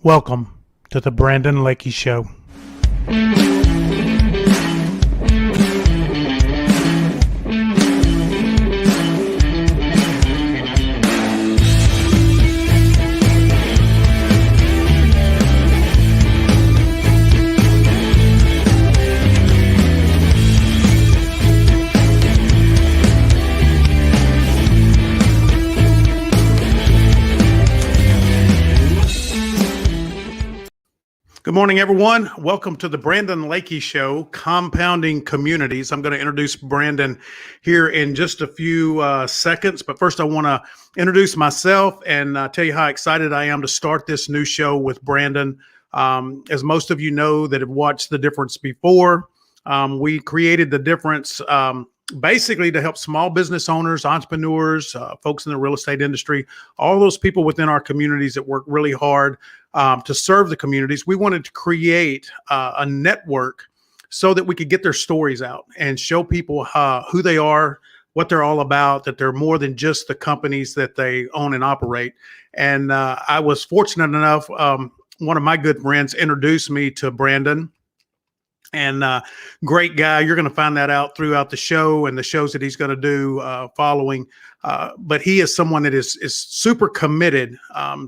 Welcome to the Brandon Lakey Show. Good morning, everyone. Welcome to the Brandon Lakey Show, Compounding Communities. I'm going to introduce Brandon here in just a few seconds. But first, I want to introduce myself and tell you how excited I am to start this new show with Brandon. As most of you know that have watched The Difference before, we created The Difference basically to help small business owners, entrepreneurs, folks in the real estate industry, all those people within our communities that work really hard to serve the communities. We wanted to create a network so that we could get their stories out and show people who they are, what they're all about, that they're more than just the companies that they own and operate. And I was fortunate enough, one of my good friends introduced me to Brandon. And great guy. You're going to find that out throughout the show and the shows that he's going to do following. But he is someone that is super committed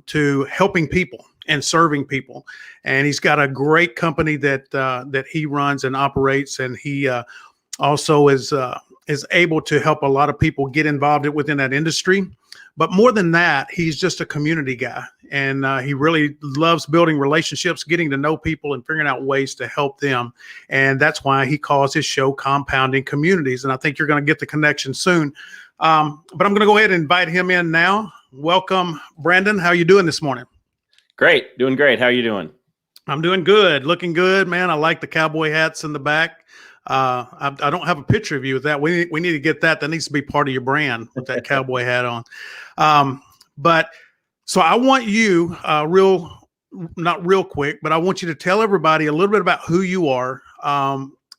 to helping people and serving people. And he's got a great company that he runs and operates. And he also is able to help a lot of people get involved within that industry. But more than that, he's just a community guy. And he really loves building relationships, getting to know people and figuring out ways to help them. And that's why he calls his show Compounding Communities. And I think you're going to get the connection soon. But I'm going to go ahead and invite him in now. Welcome, Brandon. How are you doing this morning? Great. Doing great. How are you doing? I'm doing good. Looking good, man. I like the cowboy hats in the back. I don't have a picture of you with that. We need to get that. That needs to be part of your brand with that cowboy hat on. But so I want you not real quick, but I want you to tell everybody a little bit about who you are.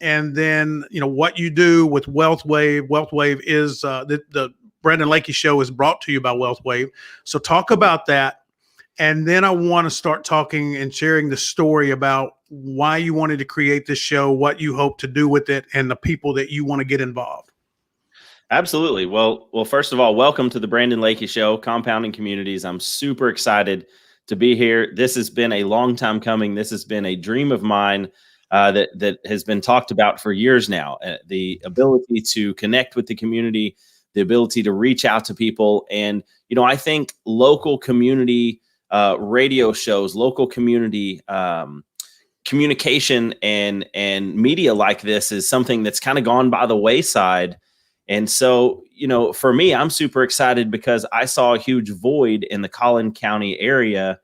And then, what you do with WealthWave. WealthWave is the Brandon Lakey Show is brought to you by WealthWave. So talk about that. And then I want to start talking and sharing the story about why you wanted to create this show, what you hope to do with it, and the people that you want to get involved. Absolutely. Well, first of all, welcome to the Brandon Lakey Show, Compounding Communities. I'm super excited to be here. This has been a long time coming. This has been a dream of mine that has been talked about for years now. The ability to connect with the community, the ability to reach out to people. And, I think local community radio shows, local community communication and media like this is something that's kind of gone by the wayside. And so, for me, I'm super excited because I saw a huge void in the Collin County area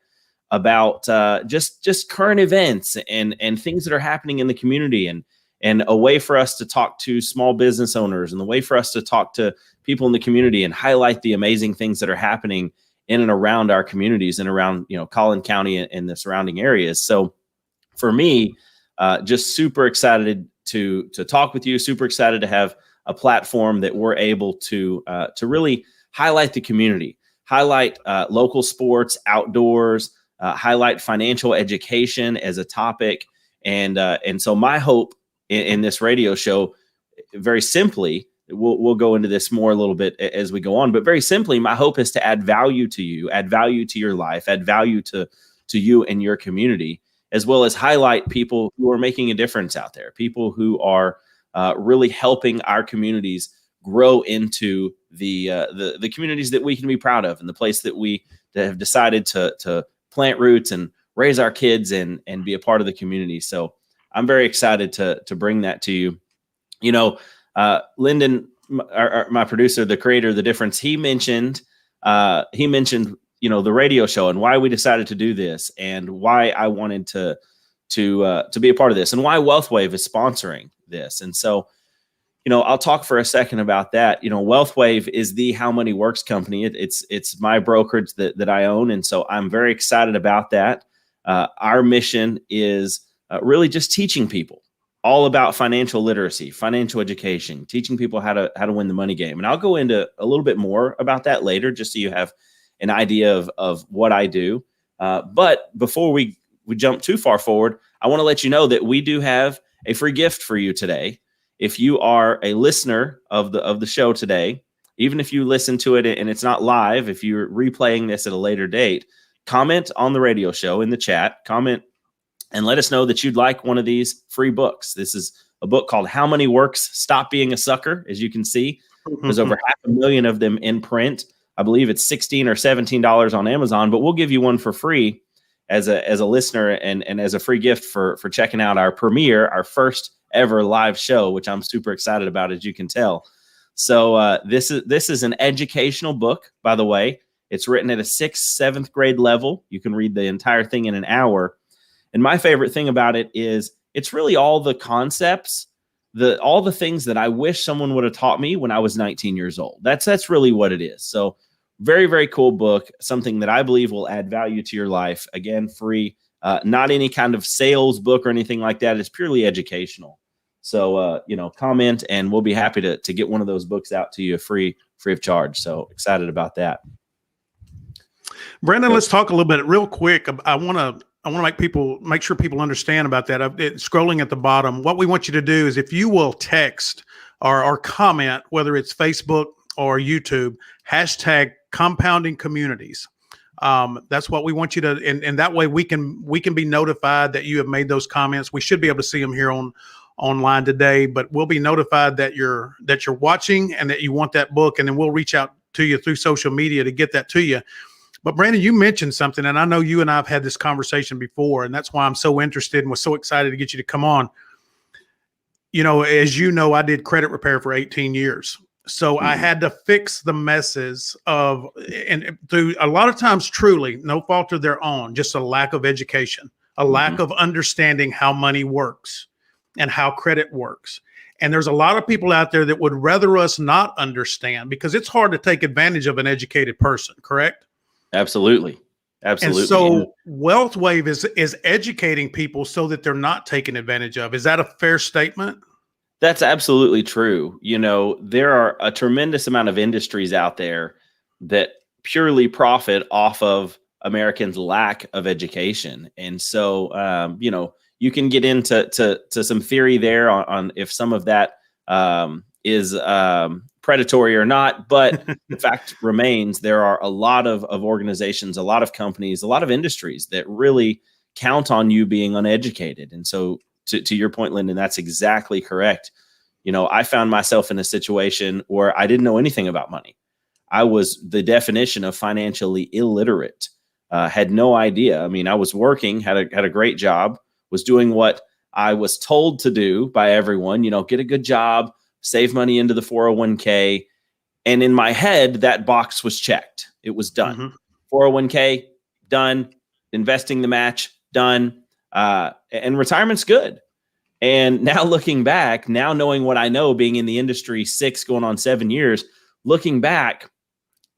about just current events and things that are happening in the community and a way for us to talk to small business owners and the way for us to talk to people in the community and highlight the amazing things that are happening in and around our communities and around, Collin County and the surrounding areas. So for me, just super excited to talk with you, super excited to have a platform that we're able to really highlight the community, highlight local sports, outdoors, highlight financial education as a topic. And so my hope in this radio show, very simply, we'll go into this more a little bit as we go on, but very simply, my hope is to add value to you, add value to your life, add value to you and your community, as well as highlight people who are making a difference out there, people who are really helping our communities grow into the communities that we can be proud of and the place that have decided to plant roots and raise our kids and be a part of the community. So I'm very excited to bring that to you. Lyndon, my producer, the creator of The Difference, he mentioned, the radio show and why we decided to do this and why I wanted to be a part of this and why WealthWave is sponsoring this. And so, I'll talk for a second about that. WealthWave is the How Money Works company. It's my brokerage that I own. And so I'm very excited about that. Our mission is really just teaching people all about financial literacy, financial education, teaching people how to win the money game. And I'll go into a little bit more about that later, just so you have an idea of what I do. But before we jump too far forward, I want to let you know that we do have a free gift for you today. If you are a listener of the show today, even if you listen to it and it's not live, if you're replaying this at a later date, comment on the radio show in the chat, comment and let us know that you'd like one of these free books. This is a book called How Money Works, Stop Being a Sucker. As you can see, there's over 500,000 of them in print. I believe it's $16 or $17 on Amazon, but we'll give you one for free as a listener and as a free gift for checking out our premiere, our first ever live show, which I'm super excited about, as you can tell. So this is an educational book, by the way. It's written at a 6th, 7th grade level. You can read the entire thing in an hour. And my favorite thing about it is it's really all the concepts, all the things that I wish someone would have taught me when I was 19 years old. That's really what it is. So very, very cool book, something that I believe will add value to your life. Again, free, not any kind of sales book or anything like that. It's purely educational. So, comment and we'll be happy to get one of those books out to you free of charge. So excited about that. Brandon, let's talk a little bit real quick. I want to make sure people understand about that. Scrolling at the bottom, what we want you to do is if you will text or comment, whether it's Facebook or YouTube, hashtag compounding communities. That's what we want you to, and that way we can be notified that you have made those comments. We should be able to see them here online today, but we'll be notified that you're watching and that you want that book, and then we'll reach out to you through social media to get that to you. But Brandon, you mentioned something, and I know you and I have had this conversation before, and that's why I'm so interested and was so excited to get you to come on. As you know, I did credit repair for 18 years. So I had to fix the messes and through a lot of times, truly, no fault of their own, just a lack of education, a lack of understanding how money works and how credit works. And there's a lot of people out there that would rather us not understand because it's hard to take advantage of an educated person, correct? Absolutely. Absolutely. And so WealthWave is educating people so that they're not taken advantage of. Is that a fair statement? That's absolutely true. There are a tremendous amount of industries out there that purely profit off of Americans' lack of education. And so, you can get into some theory there on if some of that is predatory or not. But the fact remains, there are a lot of organizations, a lot of companies, a lot of industries that really count on you being uneducated. And so to your point, Lyndon, that's exactly correct. I found myself in a situation where I didn't know anything about money. I was the definition of financially illiterate, had no idea. I mean, I was working, had a great job, was doing what I was told to do by everyone, get a good job, save money into the 401k. And in my head, that box was checked. It was done. 401k, done. Investing the match, done. And retirement's good. And now looking back, now knowing what I know, being in the industry 6 going on 7 years, looking back,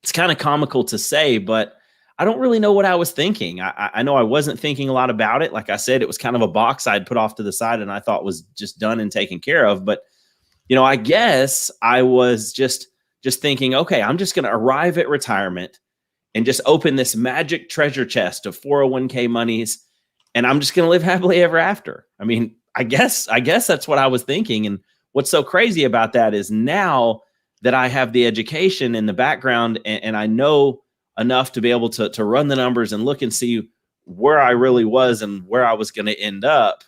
it's kind of comical to say, but I don't really know what I was thinking. I know I wasn't thinking a lot about it. Like I said, it was kind of a box I'd put off to the side and I thought was just done and taken care of. But, I guess I was just thinking, okay, I'm just going to arrive at retirement and just open this magic treasure chest of 401k monies. And I'm just going to live happily ever after. I mean, I guess that's what I was thinking. And what's so crazy about that is now that I have the education and the background and I know enough to be able to run the numbers and look and see where I really was and where I was going to end up.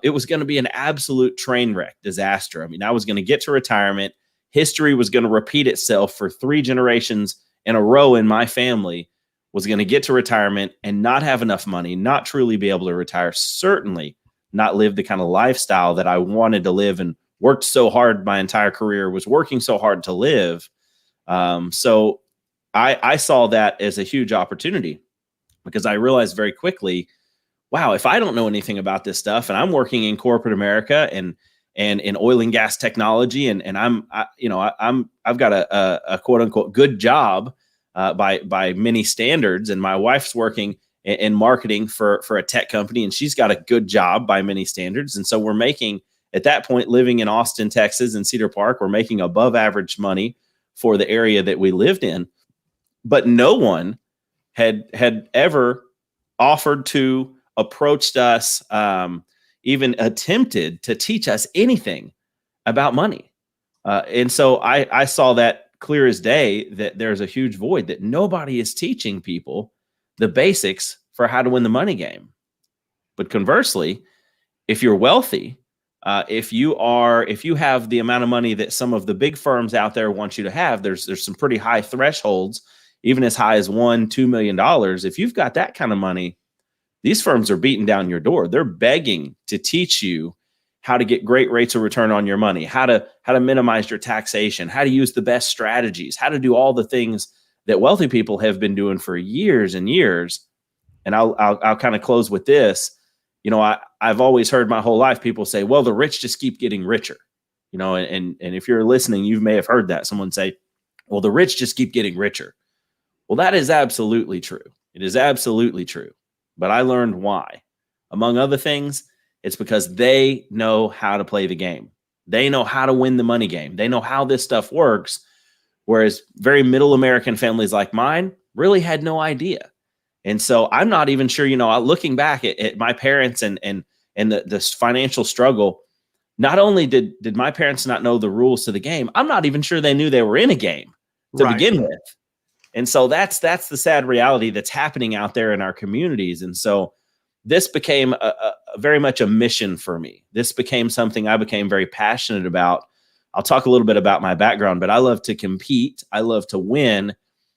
It was going to be an absolute train wreck disaster. I mean, I was going to get to retirement. History was going to repeat itself for 3 generations in a row in my family, was going to get to retirement and not have enough money, not truly be able to retire, certainly not live the kind of lifestyle that I wanted to live and worked so hard my entire career, was working so hard to live. So I saw that as a huge opportunity because I realized very quickly, wow, if I don't know anything about this stuff and I'm working in corporate America and in oil and gas technology and I've got a quote unquote good job by many standards, and my wife's working in marketing for a tech company and she's got a good job by many standards. And so we're making, at that point, living in Austin, Texas and Cedar Park, we're making above average money for the area that we lived in. But no one had ever offered to, approached us, even attempted to teach us anything about money. And so I saw that clear as day, that there's a huge void, that nobody is teaching people the basics for how to win the money game. But conversely, if you're wealthy, if you have the amount of money that some of the big firms out there want you to have, there's some pretty high thresholds, even as high as $1-2 million. If you've got that kind of money, these firms are beating down your door. They're begging to teach you how to get great rates of return on your money, how to minimize your taxation, how to use the best strategies, how to do all the things that wealthy people have been doing for years and years. And I'll kind of close with this. I've always heard my whole life people say, well, the rich just keep getting richer. And if you're listening, you may have heard that someone say, well, the rich just keep getting richer. Well, that is absolutely true. It is absolutely true. But I learned why. Among other things, it's because they know how to play the game. They know how to win the money game. They know how this stuff works. Whereas very middle American families like mine really had no idea. And so I'm not even sure, looking back at my parents and the financial struggle, not only did my parents not know the rules to the game, I'm not even sure they knew they were in a game to begin with. And so that's the sad reality that's happening out there in our communities. And so this became a very much a mission for me. This became something I became very passionate about. I'll talk a little bit about my background, but I love to compete. I love to win.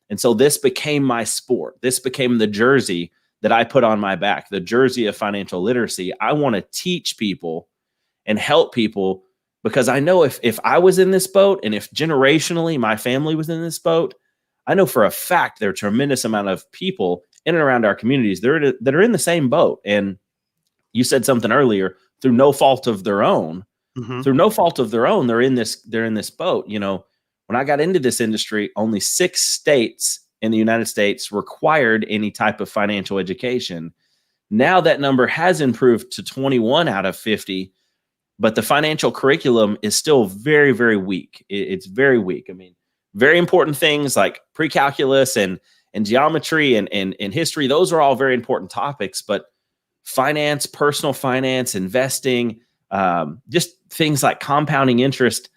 And so this became my sport. This became the jersey that I put on my back, the jersey of financial literacy. I want to teach people and help people, because I know if I was in this boat, and if generationally my family was in this boat, I know for a fact there are a tremendous amount of people in and around our communities that are in the same boat. And you said something earlier, through no fault of their own. Mm-hmm. Through no fault of their own, they're in this boat. When I got into this industry, only 6 states in the United States required any type of financial education. Now that number has improved to 21 out of 50, but the financial curriculum is still very, very weak. It's very weak. I mean, very important things like pre-calculus and geometry and history, those are all very important topics, but finance, personal finance, investing, just things like compounding interest,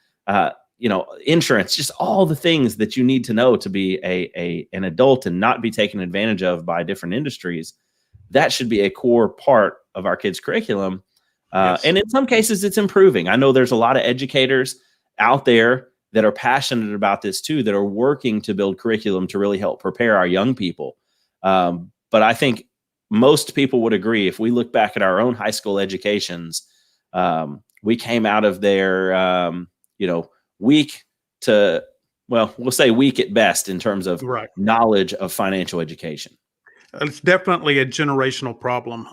insurance, just all the things that you need to know to be an adult and not be taken advantage of by different industries. That should be a core part of our kids' curriculum. Yes. And in some cases, it's improving. I know there's a lot of educators out there that are passionate about this too, that are working to build curriculum to really help prepare our young people. But I think most people would agree, if we look back at our own high school educations, we came out of there, weak to, we'll say weak at best in terms of knowledge of financial education. It's definitely a generational problem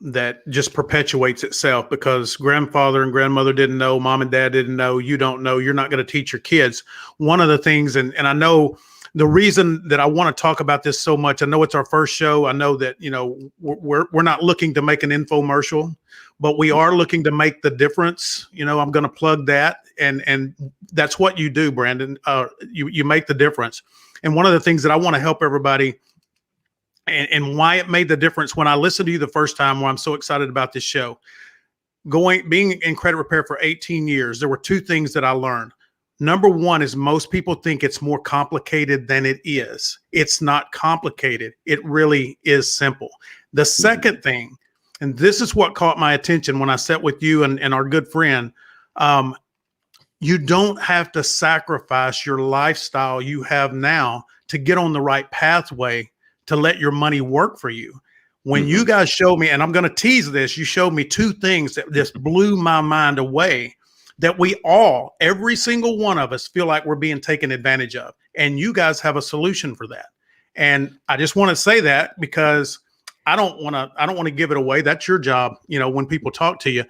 that just perpetuates itself, because grandfather and grandmother didn't know, mom and dad didn't know, you don't know, you're not going to teach your kids. One of the things, and I know the reason that I want to talk about this so much, I know it's our first show. I know that, we're not looking to make an infomercial, but we are looking to make the difference. I'm going to plug that. And that's what you do, Brandon. You make the difference. And one of the things that I want to help everybody, and why it made the difference when I listened to you the first time, why I'm so excited about this show, being in credit repair for 18 years, there were 2 things that I learned. Number one is most people think it's more complicated than it is. It's not complicated. It really is simple. The second thing, and this is what caught my attention when I sat with you and our good friend, you don't have to sacrifice your lifestyle you have now to get on the right pathway to let your money work for you. When you guys showed me, and I'm going to tease this, you showed me 2 things that just blew my mind away, that we all, every single one of us, feel like we're being taken advantage of. And you guys have a solution for that. And I just want to say that because I don't want to give it away. That's your job, when people talk to you.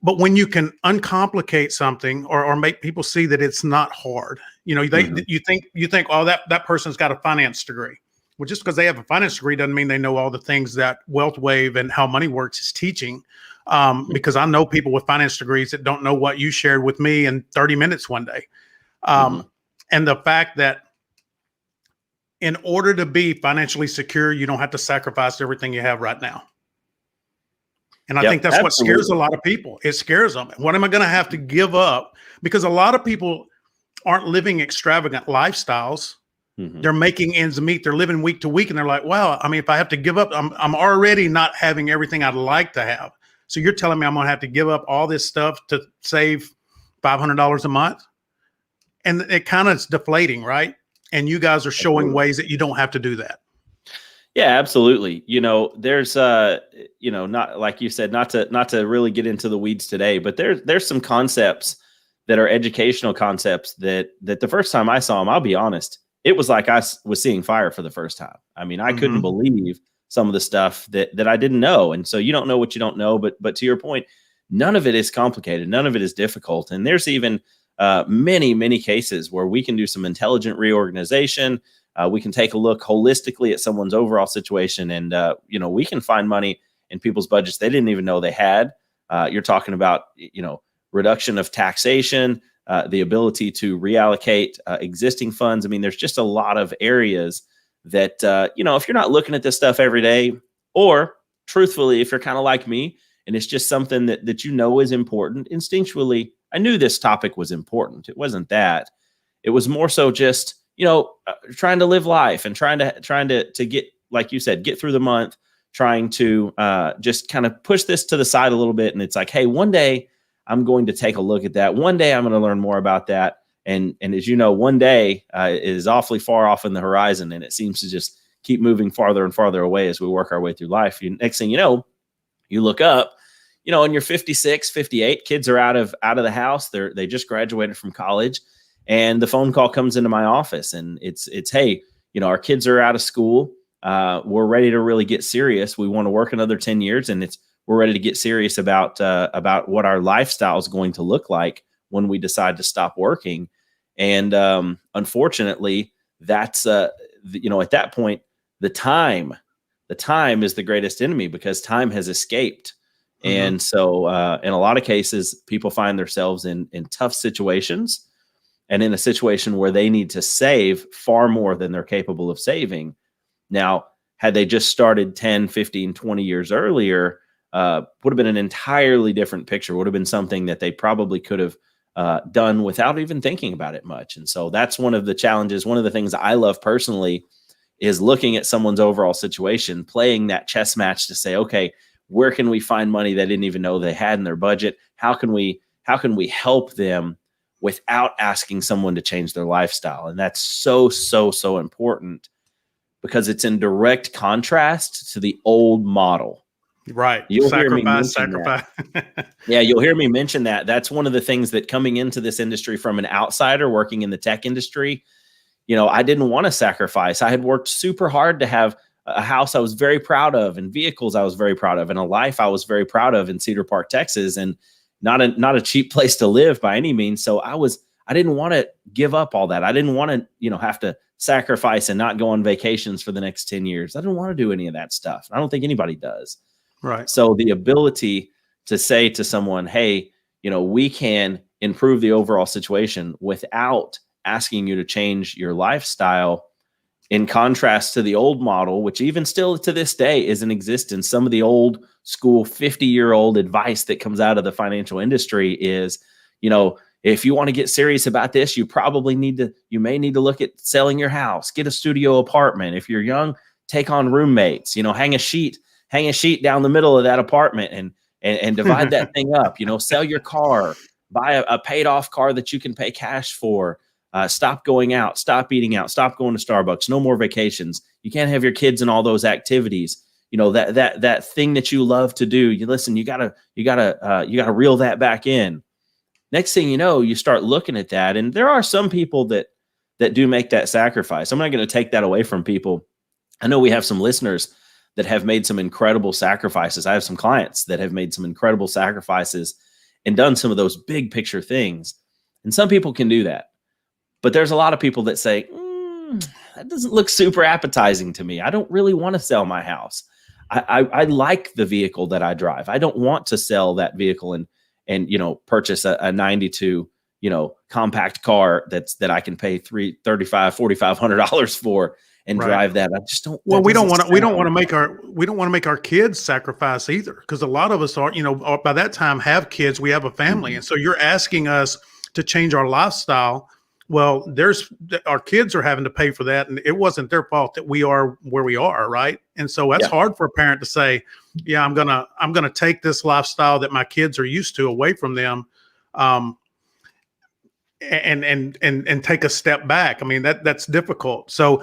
But when you can uncomplicate something or make people see that it's not hard, you think, oh, that person's got a finance degree. Well, just because they have a finance degree doesn't mean they know all the things that WealthWave and How Money Works is teaching. Because I know people with finance degrees that don't know what you shared with me in 30 minutes one day. And the fact that in order to be financially secure, you don't have to sacrifice everything you have right now. And I Yep, think that's what scares a absolutely. lot of people. It scares them. What am I going to have to give up? Because a lot of people aren't living extravagant lifestyles. Mhm. They're making ends meet. They're living week to week. And they're like, wow, I mean, if I have to give up, I'm already not having everything I'd like to have. So you're telling me I'm going to have to give up all this stuff to save $500 a month? And it kind of is deflating, right? And you guys are showing Absolutely. ways that you don't have to do that. Yeah, absolutely. There's not like you said, not to really get into the weeds today, but there's some concepts that are educational concepts that the first time I saw them, I'll be honest, it was like was seeing fire for the first time. I mean, I couldn't Mm-hmm. believe some of the stuff that I didn't know. And so you don't know what you don't know, but to your point, none of it is complicated, none of it is difficult. And there's even many cases where we can do some intelligent reorganization. We can take a look holistically at someone's overall situation, and we can find money in people's budgets they didn't even know they had. You're talking about reduction of taxation, the ability to reallocate existing funds. I mean, there's just a lot of areas that if you're not looking at this stuff every day, or truthfully, if you're kind of like me, and it's just something that is important instinctually. I knew this topic was important. It wasn't that. It was more so just trying to live life and trying to get, like you said, get through the month, trying to just kind of push this to the side a little bit. And it's like, hey, one day I'm going to take a look at that. One day I'm going to learn more about that. And as you know, one day is awfully far off in the horizon, and it seems to just keep moving farther and farther away as we work our way through life. Next thing you know, you look up, and you're 56, 58, kids are out of the house. They just graduated from college, and the phone call comes into my office, and it's, hey, our kids are out of school. We're ready to really get serious. We want to work another 10 years, and we're ready to get serious about what our lifestyle is going to look like when we decide to stop working. And unfortunately, that's at that point, the time is the greatest enemy, because time has escaped. Mm-hmm. And so in a lot of cases, people find themselves in tough situations, and in a situation where they need to save far more than they're capable of saving. Now, had they just started 10, 15, 20 years earlier, would have been an entirely different picture, would have been something that they probably could have done without even thinking about it much. And so that's one of the challenges. One of the things I love personally is looking at someone's overall situation, playing that chess match to say, okay, where can we find money they didn't even know they had in their budget? How can we help them without asking someone to change their lifestyle? And that's so important, because it's in direct contrast to the old model. Right. You'll hear me mention Sacrifice. that. Yeah, you'll hear me mention that. That's one of the things that, coming into this industry from an outsider working in the tech industry, I didn't want to sacrifice. I had worked super hard to have a house I was very proud of, and vehicles I was very proud of, and a life I was very proud of in Cedar Park, Texas, and not a cheap place to live by any means. So I didn't want to give up all that. I didn't want to, have to sacrifice and not go on vacations for the next 10 years. I didn't want to do any of that stuff. I don't think anybody does. Right. So the ability to say to someone, hey, we can improve the overall situation without asking you to change your lifestyle, in contrast to the old model, which even still to this day is in existence. Some of the old school 50-year-old advice that comes out of the financial industry is, if you want to get serious about this, you may need to look at selling your house, get a studio apartment. If you're young, take on roommates, hang a sheet down the middle of that apartment and divide that thing up, sell your car, buy a paid off car that you can pay cash for. Stop going out, stop eating out, stop going to Starbucks, no more vacations. You can't have your kids in all those activities. That thing that you love to do. You gotta reel that back in. Next thing you know, you start looking at that, and there are some people that do make that sacrifice. I'm not going to take that away from people. I know we have some listeners that have made some incredible sacrifices. I have some clients that have made some incredible sacrifices and done some of those big picture things. And some people can do that. But there's a lot of people that say, that doesn't look super appetizing to me. I don't really want to sell my house. I like the vehicle that I drive. I don't want to sell that vehicle and purchase a 92, compact car that I can pay $4,500 for and Right. drive that. I just don't. Well, That doesn't we don't want sound- to make our kids sacrifice either, because a lot of us are, by that time have kids, we have a family. Mhm. And so you're asking us to change our lifestyle. Well, our kids are having to pay for that, and it wasn't their fault that we are where we are, right? And so that's Yeah. hard for a parent to say, yeah, I'm gonna take this lifestyle that my kids are used to away from them. Um, and take a step back. I mean, that's difficult. So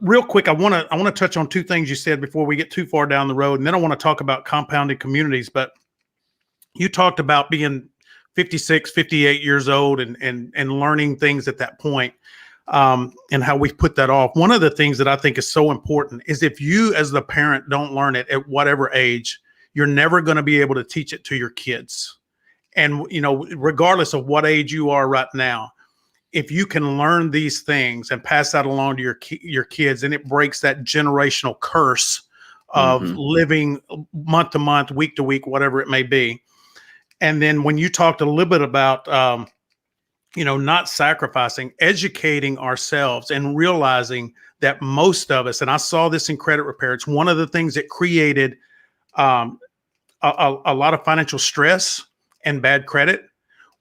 real quick, I want to touch on two things you said before we get too far down the road, and then I want to talk about compounding communities. But you talked about being 56, 58 years old and learning things at that point, and how we put that off. One of the things that I think is so important is, if you as the parent don't learn it at whatever age, you're never going to be able to teach it to your kids. And, regardless of what age you are right now, if you can learn these things and pass that along to your kids, and it breaks that generational curse of living month to month, week to week, whatever it may be. And then when you talked a little bit about, not sacrificing, educating ourselves and realizing that most of us, and I saw this in credit repair, it's one of the things that created a lot of financial stress and bad credit,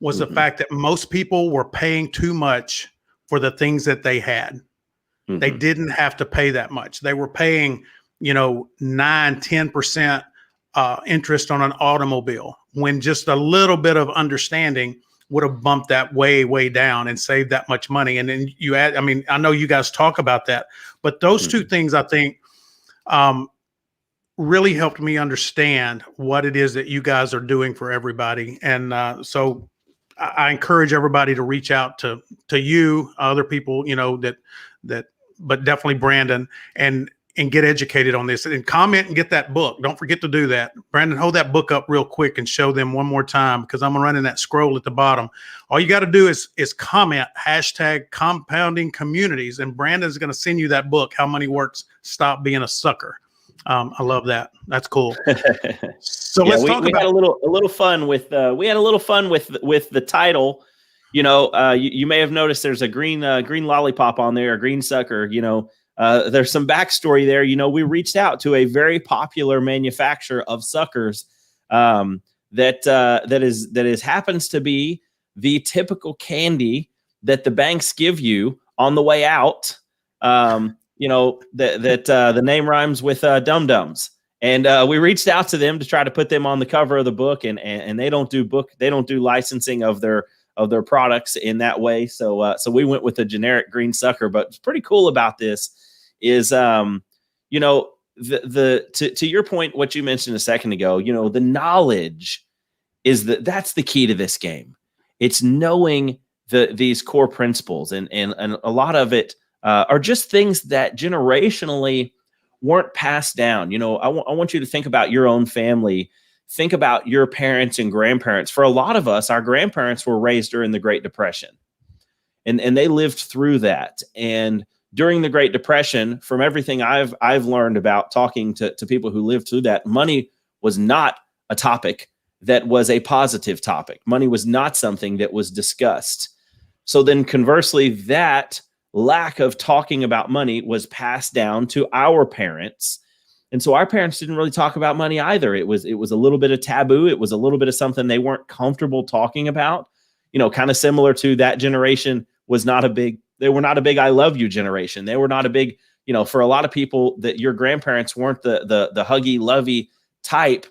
was the fact that most people were paying too much for the things that they had. They didn't have to pay that much. They were paying, 9-10% interest on an automobile, when just a little bit of understanding would have bumped that way, way down and saved that much money. And then I know you guys talk about that, but those two things, I think, really helped me understand what it is that you guys are doing for everybody. And so I encourage everybody to reach out to you, other people, but definitely Brandon, and get educated on this, and comment and get that book. Don't forget to do that. Brandon, hold that book up real quick and show them one more time, because I'm running that scroll at the bottom. All you got to do is comment #compounding communities, and Brandon's going to send you that book, How Money Works, Stop Being a Sucker. I love that. That's cool. So let's talk about. We had a little fun with the title. You may have noticed there's a green lollipop on there, a green sucker. There's some backstory there. We reached out to a very popular manufacturer of suckers that happens to be the typical candy that the banks give you on the way out. The name rhymes with dum-dums. And we reached out to them to try to put them on the cover of the book, and they don't do licensing of their products in that way. So we went with a generic green sucker. But what's pretty cool about this is, to your point, what you mentioned a second ago, the knowledge that's the key to this game. It's knowing these core principles, and a lot of it are just things that generationally weren't passed down. I want you to think about your own family. Think about your parents and grandparents. For a lot of us, our grandparents were raised during the Great Depression, and they lived through that. And during the Great Depression, from everything I've learned about talking to people who lived through that, money was not a topic that was a positive topic. Money was not something that was discussed. So then conversely, that lack of talking about money was passed down to our parents. And so our parents didn't really talk about money either. It was a little bit of taboo. It was a little bit of something they weren't comfortable talking about. Kind of similar to that generation they were not a big I love you generation. They were not a big, for a lot of people, that your grandparents weren't the huggy, lovey type.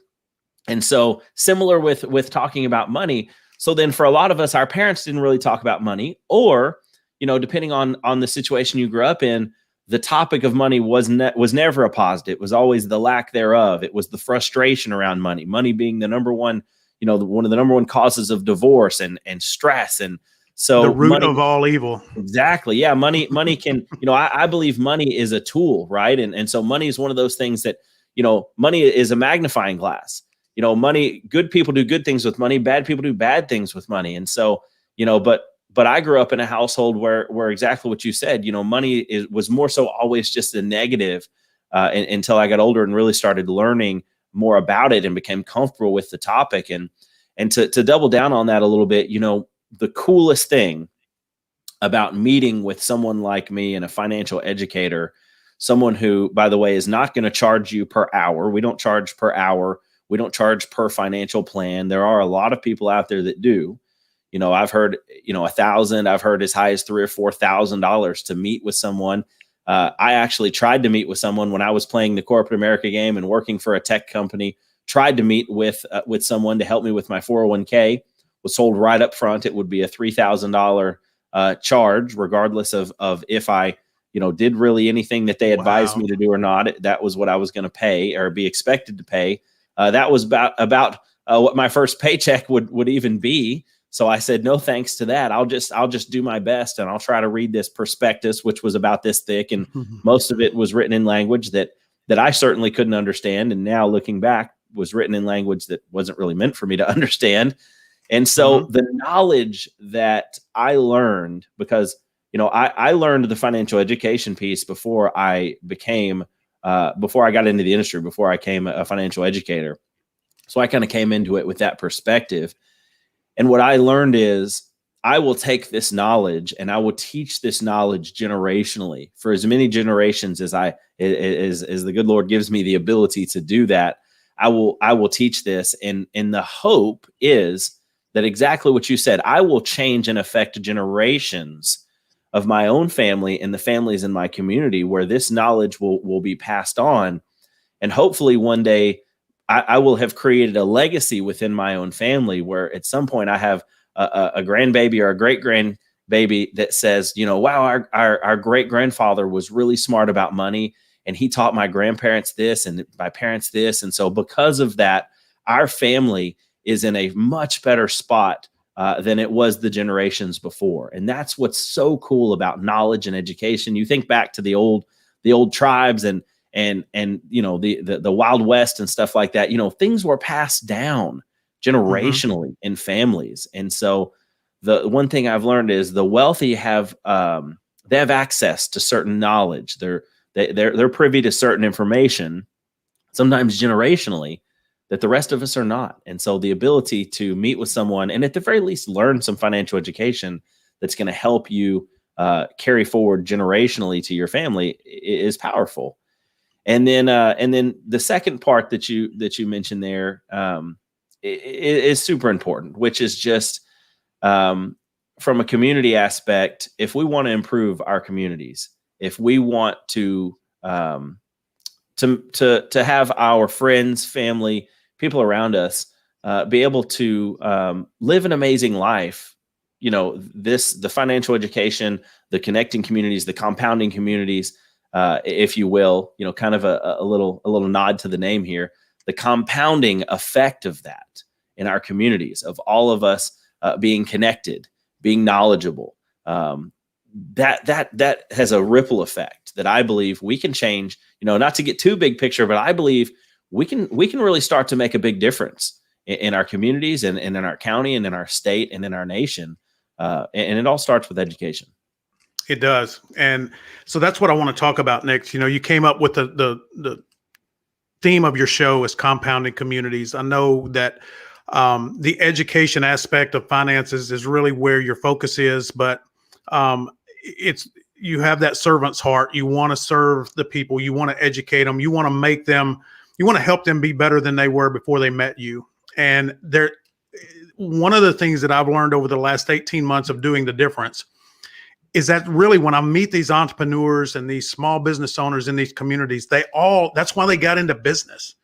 And so similar with talking about money. So then for a lot of us, our parents didn't really talk about money, or depending on the situation you grew up in, the topic of money was never a positive. It was always the lack thereof. It was the frustration around money being the number one, one of the number one causes of divorce and stress. And so the root of all evil. Exactly. Yeah. Money can, I believe money is a tool, right? And so money is one of those things that, money is a magnifying glass. Money, good people do good things with money, bad people do bad things with money. And so, but I grew up in a household where exactly what you said, money was more so always just a negative until I got older and really started learning more about it and became comfortable with the topic. And to double down on that a little bit, the coolest thing about meeting with someone like me and a financial educator someone who, by the way, is not going to charge you per hour. We don't charge per hour. We don't charge per financial plan. There are a lot of people out there that do. I've heard, 1,000. I've heard as high as $3,000 or $4,000 to meet with someone. I actually tried to meet with someone when I was playing the corporate America game and working for a tech company. Tried to meet with someone to help me with my 401k. Was told right up front it would be a $3,000 charge, regardless of if I did really anything that they advised me to do or not. That was what I was going to pay or be expected to pay. That was about what my first paycheck would even be. So I said, no, thanks to that. I'll just do my best, and I'll try to read this prospectus, which was about this thick, and most of it was written in language that I certainly couldn't understand. And now looking back, was written in language that wasn't really meant for me to understand. And so the knowledge that I learned, because I learned the financial education piece before I got into the industry, before I became a financial educator. So I kind of came into it with that perspective. And what I learned is I will take this knowledge and I will teach this knowledge generationally for as many generations as the good Lord gives me the ability to do that. I will teach this. And the hope is that exactly what you said, I will change and affect generations of my own family and the families in my community where this knowledge will be passed on. And hopefully one day I will have created a legacy within my own family where at some point I have a grandbaby or a great grandbaby that says, wow, our great grandfather was really smart about money. And he taught my grandparents this and my parents this. And so because of that, our family is in a much better spot than it was the generations before. And that's what's so cool about knowledge and education. You think back to the old tribes and the Wild West and stuff like that, things were passed down generationally in families. And so the one thing I've learned is the wealthy have access to certain knowledge. They're privy to certain information, sometimes generationally, that the rest of us are not. And so the ability to meet with someone and at the very least learn some financial education that's going to help you carry forward generationally to your family is powerful. And then the second part that you mentioned there is super important, which is just from a community aspect. If we want to improve our communities, if we want to have our friends, family, people around us be able to live an amazing life, the financial education, the connecting communities, the compounding communities, if you will, kind of a little nod to the name here, the compounding effect of that in our communities, of all of us being connected, being knowledgeable, that has a ripple effect that I believe we can change, not to get too big picture, but I believe we can really start to make a big difference in our communities and in our county and in our state and in our nation. And it all starts with education. It does. And so that's what I want to talk about next. You came up with the theme of your show is compounding communities. I know that the education aspect of finances is really where your focus is, but you have that servant's heart. You want to serve the people. You want to educate them. You want to help them be better than they were before they met you. And one of the things that I've learned over the last 18 months of doing the difference is that really when I meet these entrepreneurs and these small business owners in these communities, that's why they got into business.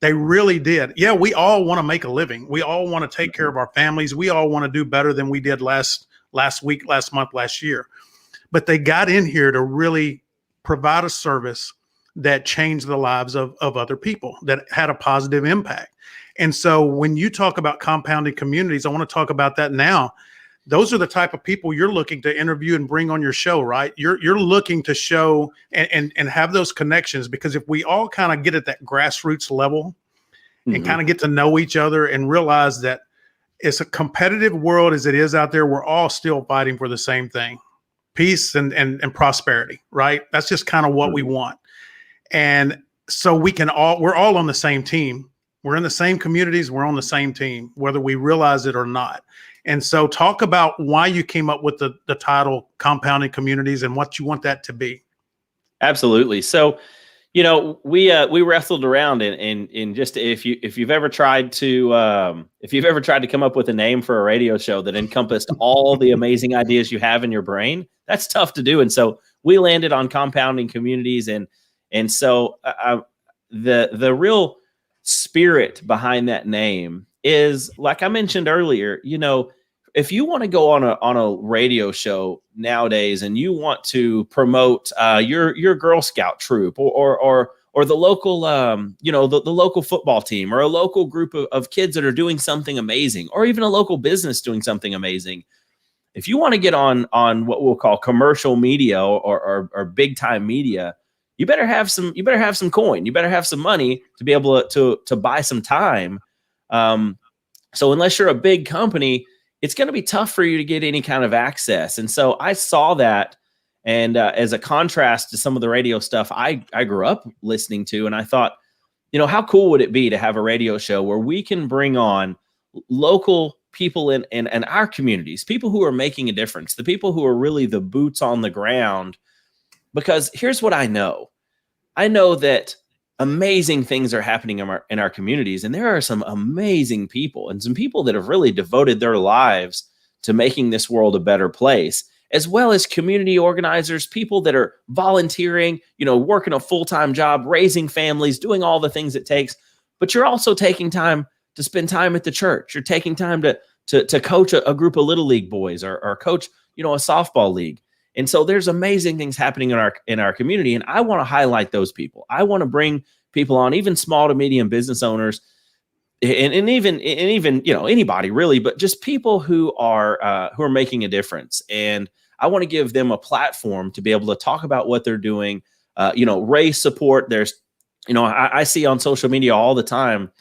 They really did. Yeah, we all want to make a living. We all want to take care of our families. We all want to do better than we did last week, last month, last year. But they got in here to really provide a service that changed the lives of other people, that had a positive impact. And so when you talk about compounding communities, I want to talk about that now. Those are the type of people you're looking to interview and bring on your show, right? You're looking to show and have those connections, because if we all kind of get at that grassroots level and kind of get to know each other and realize that it's a competitive world as it is out there, we're all still fighting for the same thing, peace and prosperity, right? That's just kind of what we want. And so we're all on the same team. We're in the same communities. We're on the same team, whether we realize it or not. And so talk about why you came up with the title Compounding Communities and what you want that to be. Absolutely. So, we wrestled around and just if you've ever tried to come up with a name for a radio show that encompassed all the amazing ideas you have in your brain, that's tough to do. And so we landed on compounding communities, and so the real spirit behind that name is, like I mentioned earlier, if you want to go on a radio show nowadays and you want to promote your Girl Scout troop or the local the local football team, or a local group of kids that are doing something amazing, or even a local business doing something amazing, if you want to get on what we'll call commercial media or big time media, you better have some coin, you better have some money to be able to buy some time. So unless you're a big company, it's going to be tough for you to get any kind of access. And so I saw that, and as a contrast to some of the radio stuff I grew up listening to, and I thought, how cool would it be to have a radio show where we can bring on local people in our communities, people who are making a difference, the people who are really the boots on the ground. Because here's what I know that amazing things are happening in our communities, and there are some amazing people and some people that have really devoted their lives to making this world a better place, as well as community organizers, people that are volunteering, working a full-time job, raising families, doing all the things it takes. But you're also taking time to spend time at the church. You're taking time to coach a group of little league boys, or coach, a softball league. And so there's amazing things happening in our community. And I want to highlight those people. I want to bring people on, even small to medium business owners, and even anybody really, but just people who are making a difference. And I want to give them a platform to be able to talk about what they're doing, raise support. There's, I see on social media all the time,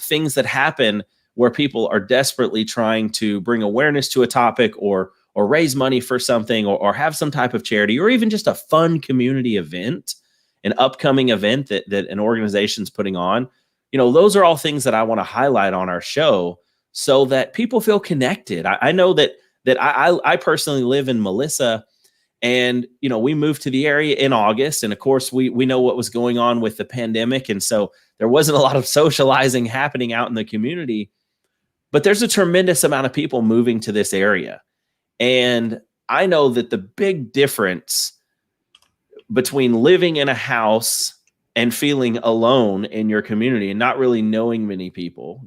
things that happen where people are desperately trying to bring awareness to a topic, or raise money for something, or have some type of charity, or even just a fun community event, an upcoming event that an organization's putting on. Those are all things that I want to highlight on our show so that people feel connected. I know that I personally live in Melissa, and, we moved to the area in August. And of course we know what was going on with the pandemic. And so there wasn't a lot of socializing happening out in the community, but there's a tremendous amount of people moving to this area. And I know that the big difference between living in a house and feeling alone in your community and not really knowing many people,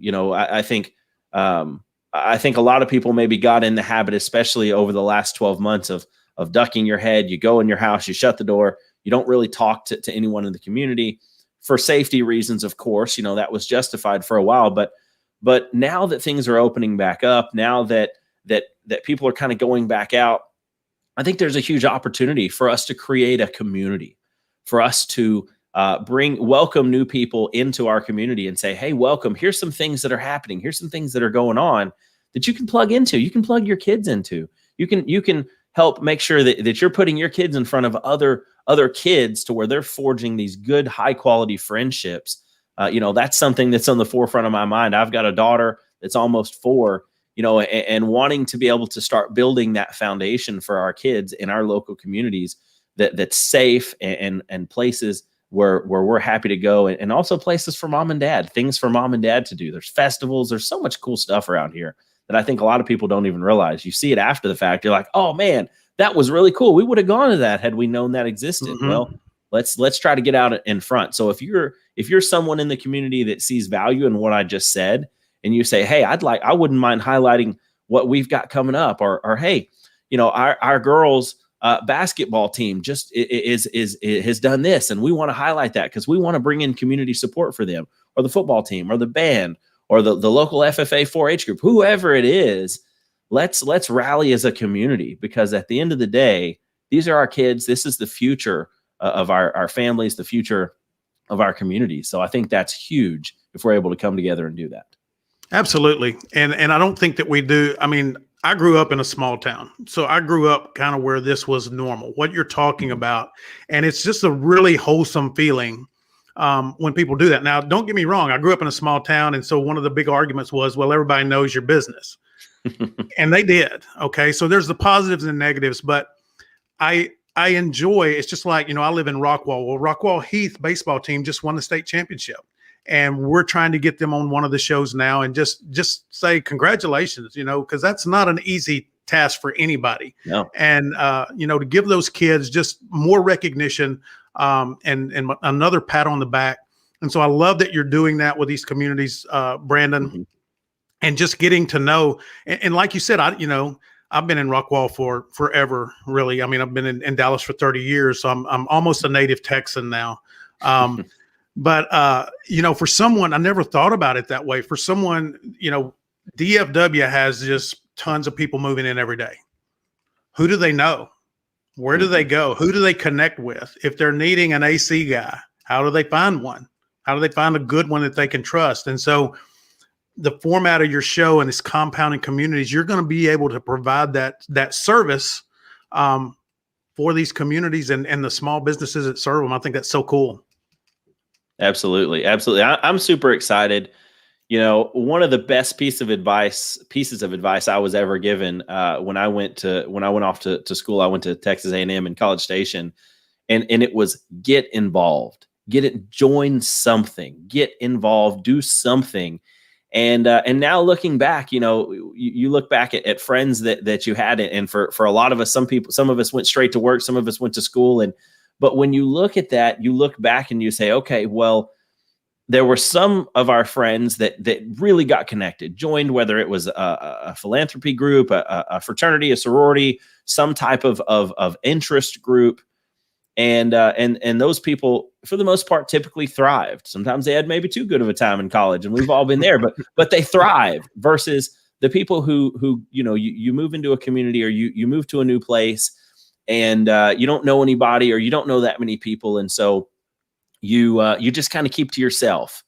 I think a lot of people maybe got in the habit, especially over the last 12 months, of ducking your head. You go in your house, you shut the door, you don't really talk to anyone in the community for safety reasons. Of course, that was justified for a while, but now that things are opening back up, now that people are kind of going back out, I think there's a huge opportunity for us to create a community, for us to welcome new people into our community and say, hey, welcome. Here's some things that are happening. Here's some things that are going on that you can plug into. You can plug your kids into. You can help make sure that you're putting your kids in front of other kids to where they're forging these good, high quality friendships. That's something that's on the forefront of my mind. I've got a daughter that's almost 4, and wanting to be able to start building that foundation for our kids in our local communities that's safe, and places where we're happy to go, and also places for mom and dad, things for mom and dad to do. There's festivals. There's so much cool stuff around here that I think a lot of people don't even realize. You see it after the fact. You're like, oh man, that was really cool. We would have gone to that had we known that existed. Mm-hmm. Well, let's try to get out in front. So if you're someone in the community that sees value in what I just said, and you say, hey, I wouldn't mind highlighting what we've got coming up, or hey, our girls basketball team just has done this, and we want to highlight that because we want to bring in community support for them, or the football team, or the band, or the local FFA 4-H group, whoever it is. Let's rally as a community, because at the end of the day, these are our kids. This is the future of our families, the future of our communities. So I think that's huge if we're able to come together and do that. Absolutely. And I don't think that we do. I mean, I grew up in a small town, so I grew up kind of where this was normal, what you're talking about. And it's just a really wholesome feeling when people do that. Now, don't get me wrong. I grew up in a small town. And so one of the big arguments was, well, everybody knows your business. And they did. Okay. So there's the positives and negatives, but I I enjoy, it's just like, I live in Rockwall. Well, Rockwall Heath baseball team just won the state championship. And we're trying to get them on one of the shows now and just say congratulations, because that's not an easy task for anybody. No. And, to give those kids just more recognition and another pat on the back. And so I love that you're doing that with these communities, Brandon. Mm-hmm. And just getting to know, and like you said, I've been in Rockwall for forever, really. I mean, I've been in Dallas for 30 years, so I'm almost a native Texan now. But for someone, I never thought about it that way. For someone, DFW has just tons of people moving in every day. Who do they know? Where do they go? Who do they connect with? If they're needing an AC guy, how do they find one? How do they find a good one that they can trust? And so the format of your show and this compounding communities, you're going to be able to provide that service for these communities and the small businesses that serve them. I think that's so cool. Absolutely. Absolutely. I'm super excited. One of the best pieces of advice I was ever given when I went off to school, I went to Texas A&M in College Station, and it was get involved, join something, get involved, do something. And now looking back, you look back at friends that you had, and for a lot of us, some of us went straight to work, some of us went to school, but when you look at that, you look back and you say, okay, well, there were some of our friends that really got connected, joined, whether it was a philanthropy group, a fraternity, a sorority, some type of interest group. And those people, for the most part, typically thrived. Sometimes they had maybe too good of a time in college, and we've all been there, but they thrived. Versus the people who you move into a community, or you move to a new place, and you don't know anybody, or you don't know that many people, and so you just kind of keep to yourself,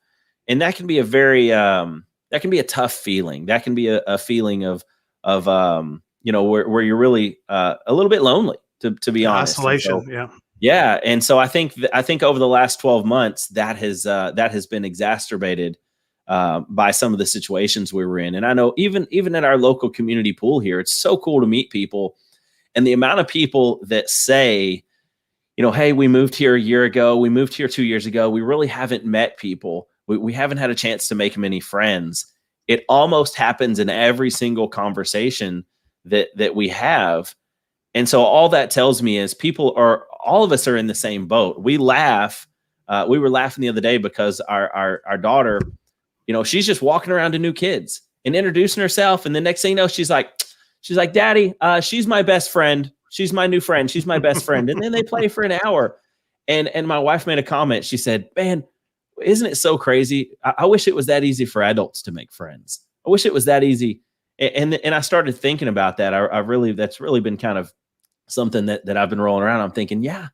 and that can be a tough feeling. That can be a feeling of where you're really a little bit lonely, to be honest. Isolation, so, yeah. Yeah. And so I think over the last 12 months, that has been exacerbated by some of the situations we were in. And I know even at our local community pool here, it's so cool to meet people, and the amount of people that say, hey, we moved here a year ago, we moved here 2 years ago, we really haven't met people. We haven't had a chance to make many friends. It almost happens in every single conversation that we have. And so all that tells me is all of us are in the same boat. We laugh. We were laughing the other day because our daughter, she's just walking around to new kids and introducing herself. And the next thing you know, she's like, Daddy, she's my best friend. She's my new friend. She's my best friend. And then they play for an hour. And my wife made a comment. She said, man, isn't it so crazy? I wish it was that easy for adults to make friends. I wish it was that easy. And I started thinking about that. That's really been kind of something that I've been rolling around. I'm thinking, yeah,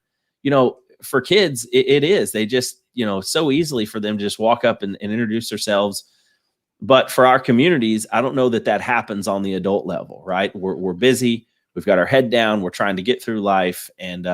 for kids, it is. They just, so easily for them to just walk up and introduce themselves. But for our communities, I don't know that happens on the adult level, right? We're busy. We've got our head down. We're trying to get through life. And,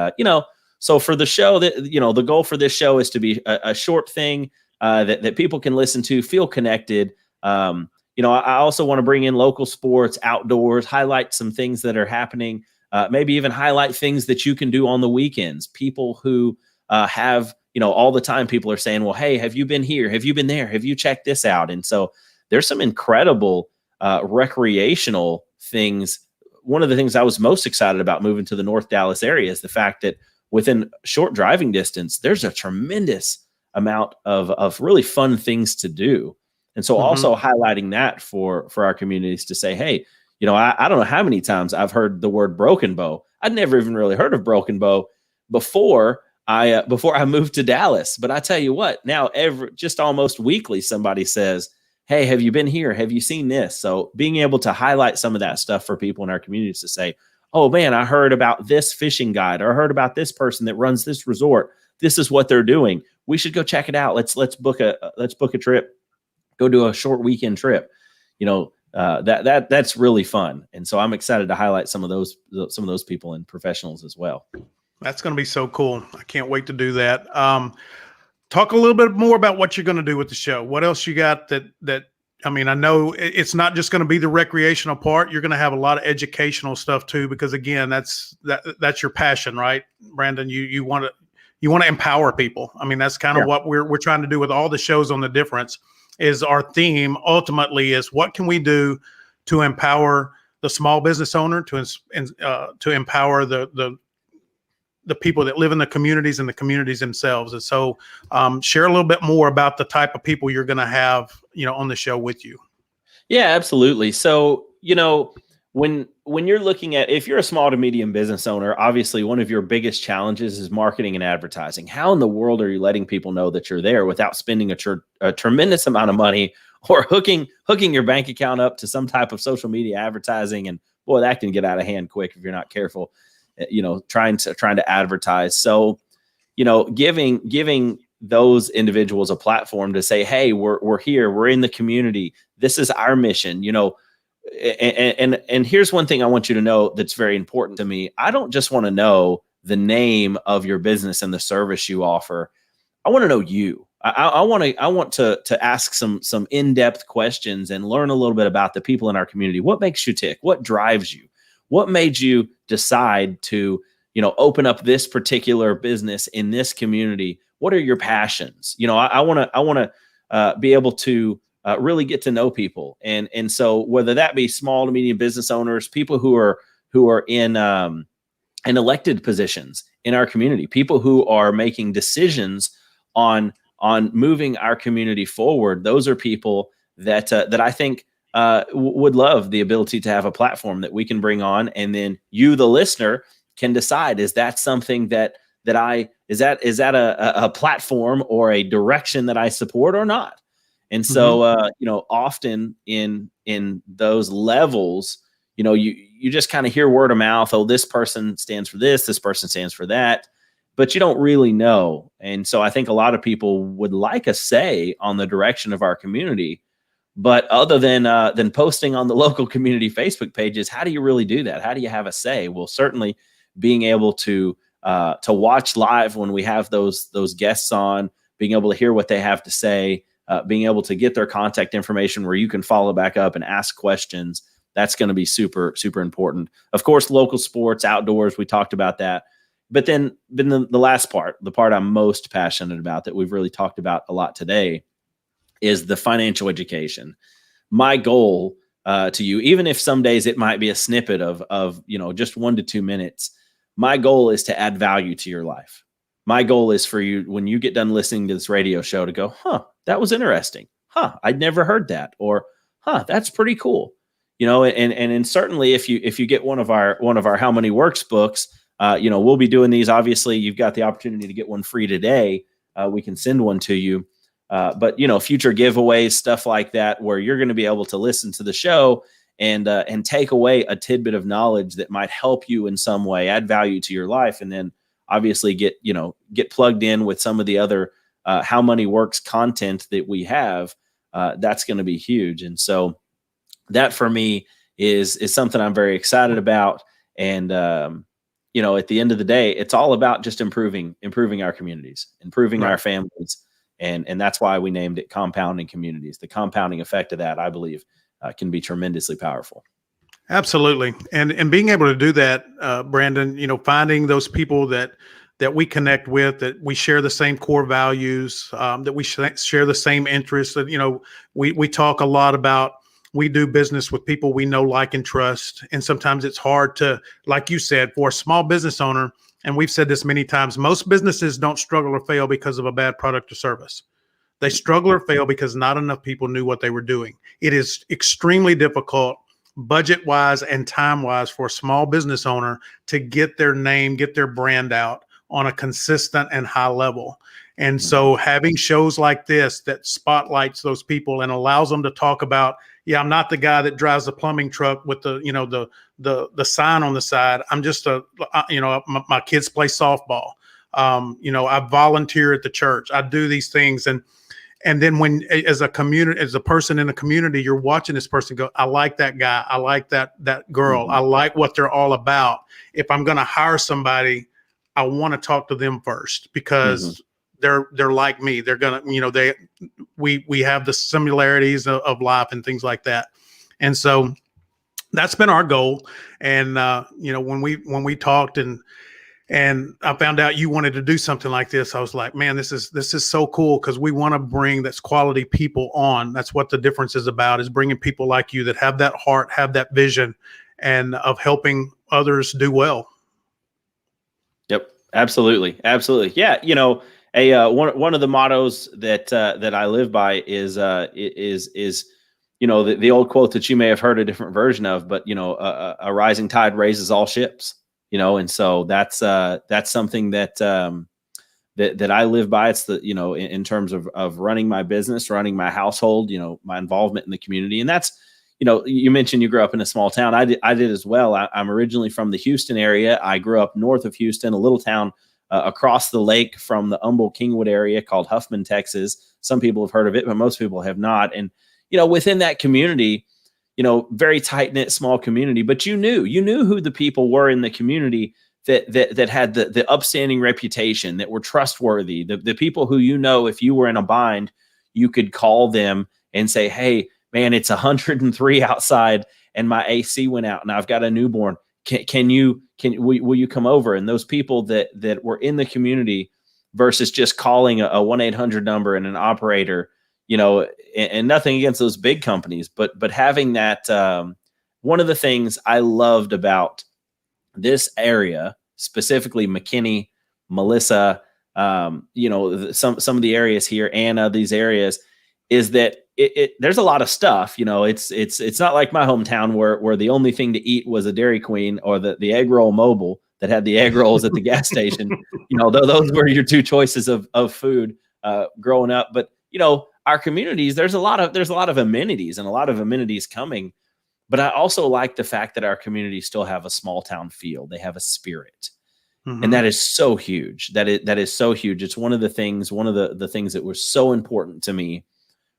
so for the show the goal for this show is to be a short thing that people can listen to, feel connected. I also want to bring in local sports, outdoors, highlight some things that are happening. Maybe even highlight things that you can do on the weekends. People who have, all the time people are saying, well, hey, have you been here? Have you been there? Have you checked this out? And so there's some incredible recreational things. One of the things I was most excited about moving to the North Dallas area is the fact that within short driving distance, there's a tremendous amount of really fun things to do. And so also highlighting that for our communities to say, hey, I don't know how many times I've heard the word Broken Bow. I'd never even really heard of Broken Bow before I moved to Dallas. But I tell you what, now just almost weekly, somebody says, hey, have you been here? Have you seen this? So being able to highlight some of that stuff for people in our communities to say, oh man, I heard about this fishing guide, or I heard about this person that runs this resort. This is what they're doing. We should go check it out. Let's book a trip, go do a short weekend trip. That's really fun. And so I'm excited to highlight some of those people and professionals as well. That's going to be so cool. I can't wait to do that. Talk a little bit more about what you're going to do with the show. What else you got that I mean, I know it's not just going to be the recreational part. You're going to have a lot of educational stuff too, because again, that's your passion, right, Brandon? You want to empower people. I mean, that's kind of what we're trying to do with all the shows on The Difference. Is our theme ultimately is what can we do to empower the small business owner, to empower the people that live in the communities and the communities themselves. And so share a little bit more about the type of people you're going to have, on the show with you. Yeah, absolutely. So, when you're looking at, if you're a small to medium business owner, obviously one of your biggest challenges is marketing and advertising. How in the world are you letting people know that you're there without spending a tremendous amount of money or hooking your bank account up to some type of social media advertising? And boy, that can get out of hand quick if you're not careful. Trying to advertise. So, giving those individuals a platform to say, hey, we're here, we're in the community. This is our mission, and here's one thing I want you to know that's very important to me. I don't just want to know the name of your business and the service you offer. I want to know you. I want to ask some in-depth questions and learn a little bit about the people in our community. What makes you tick? What drives you? What made you decide to, open up this particular business in this community? What are your passions? I want to be able to really get to know people, and so whether that be small to medium business owners, people who are in elected positions in our community, people who are making decisions on moving our community forward. Those are people that I think would love the ability to have a platform that we can bring on, and then you, the listener, can decide, is that something is that a platform or a direction that I support or not? And so often in those levels, you just kind of hear word of mouth. Oh, this person stands for this person stands for that, but you don't really know. And so I think a lot of people would like a say on the direction of our community. But other than posting on the local community Facebook pages, how do you really do that? How do you have a say? Well, certainly being able to watch live when we have those guests on, being able to hear what they have to say, being able to get their contact information where you can follow back up and ask questions. That's going to be super, super important. Of course, local sports, outdoors, we talked about that. But then the last part, the part I'm most passionate about that we've really talked about a lot today, is the financial education. My goal to you, even if some days it might be a snippet of just 1 to 2 minutes, my goal is to add value to your life. My goal is for you, when you get done listening to this radio show, to go, that was interesting. I'd never heard that. Or, that's pretty cool. And certainly if you get one of our How Money Works books, we'll be doing these. Obviously, you've got the opportunity to get one free today. We can send one to you. But future giveaways, stuff like that, where you're going to be able to listen to the show and take away a tidbit of knowledge that might help you in some way, add value to your life, and then obviously get plugged in with some of the other How Money Works content that we have. That's going to be huge. And so that for me is something I'm very excited about. And at the end of the day, it's all about just improving our communities, improving our families. And that's why we named it Compounding Communities. The compounding effect of that, I believe, can be tremendously powerful. Absolutely. And being able to do that, Brandon, finding those people that we connect with, that we share the same core values, that we share the same interests. That, we talk a lot about, we do business with people we know, like, and trust. And sometimes it's hard to, like you said, for a small business owner, and we've said this many times, most businesses don't struggle or fail because of a bad product or service. They struggle or fail because not enough people knew what they were doing. It is extremely difficult, budget-wise and time-wise, for a small business owner to get their name, get their brand out on a consistent and high level. And so having shows like this that spotlights those people and allows them to talk about, I'm not the guy that drives the plumbing truck with the sign on the side. I'm just my kids play softball. I volunteer at the church. I do these things. And then when, as a person in the community, you're watching this person go, I like that guy. I like that girl. I like what they're all about. If I'm going to hire somebody, I want to talk to them first, because they're like me. They're going to, we have the similarities of life and things like that. And so that's been our goal. And when we talked and I found out you wanted to do something like this, I was like, man, this is so cool, because we want to bring that's quality people on. That's what the difference is about, is bringing people like you that have that heart, have that vision, and of helping others do well. Yep, absolutely, absolutely. Yeah, one of the mottos that I live by is the old quote that you may have heard a different version of, but a rising tide raises all ships. And so that's something that that I live by. It's in terms of running my business, running my household, my involvement in the community. And that's, you mentioned you grew up in a small town. I did as well. I'm originally from the Houston area. I grew up north of Houston, a little town across the lake from the Humble-Kingwood area called Huffman, Texas. Some people have heard of it, but most people have not. And, within that community, very tight-knit, small community, but you knew who the people were in the community that had the upstanding reputation, that were trustworthy, the people who, if you were in a bind, you could call them and say, hey, man, it's 103 outside and my AC went out and I've got a newborn. Will you come over? And those people that were in the community versus just calling a 1-800 number and an operator, and nothing against those big companies, but having that, one of the things I loved about this area, specifically McKinney, Melissa, some of the areas here, Anna, these areas, is that there's a lot of stuff. It's not like my hometown where the only thing to eat was a Dairy Queen or the egg roll mobile that had the egg rolls at the gas station. Those were your two choices of food growing up. But our communities, there's a lot of amenities and a lot of amenities coming. But I also like the fact that our communities still have a small town feel. They have a spirit. Mm-hmm. And that is so huge. That is so huge. It's one of the things that was so important to me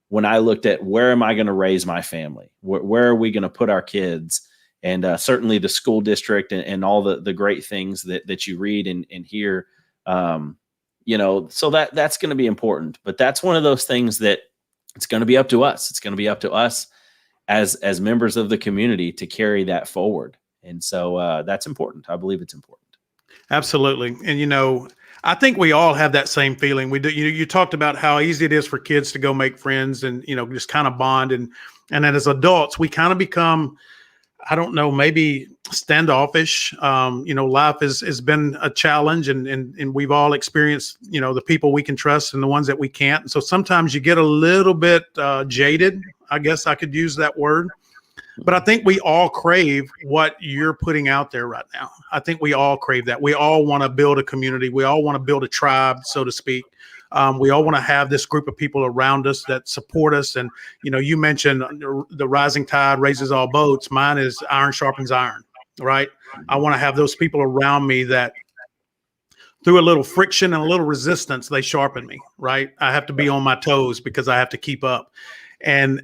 when I looked at where am I going to raise my family? Where are we going to put our kids? And certainly the school district and all the great things that you read and hear, so that's going to be important. But that's one of those things that it's going to be up to us. It's going to be up to us as members of the community to carry that forward. And so that's important. I believe it's important. Absolutely. And, I think we all have that same feeling. We do. You talked about how easy it is for kids to go make friends and, just kind of bond. And then as adults, we kind of become, I don't know, maybe standoffish. Life has been a challenge and we've all experienced, the people we can trust and the ones that we can't. And so sometimes you get a little bit jaded, I guess I could use that word. But I think we all crave what you're putting out there right now. I think we all crave that. We all want to build a community. We all want to build a tribe, so to speak. We all want to have this group of people around us that support us. And, you mentioned the rising tide raises all boats. Mine is iron sharpens iron, right? I want to have those people around me that through a little friction and a little resistance, they sharpen me, right? I have to be on my toes because I have to keep up. And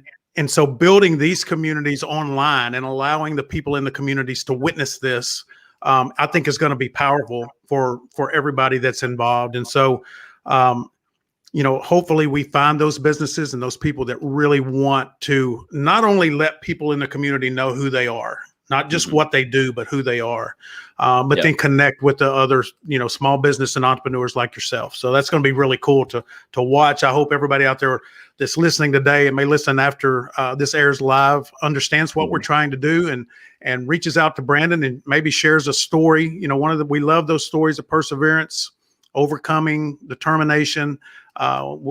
so building these communities online and allowing the people in the communities to witness this, I think is going to be powerful for everybody that's involved. And so, hopefully we find those businesses and those people that really want to not only let people in the community know who they are, not just mm-hmm. what they do, but who they are, but then connect with the other, small business and entrepreneurs like yourself. So that's going to be really cool to watch. I hope everybody out there that's listening today and may listen after this airs live understands what we're trying to do and reaches out to Brandon and maybe shares a story. We love those stories of perseverance, overcoming, determination.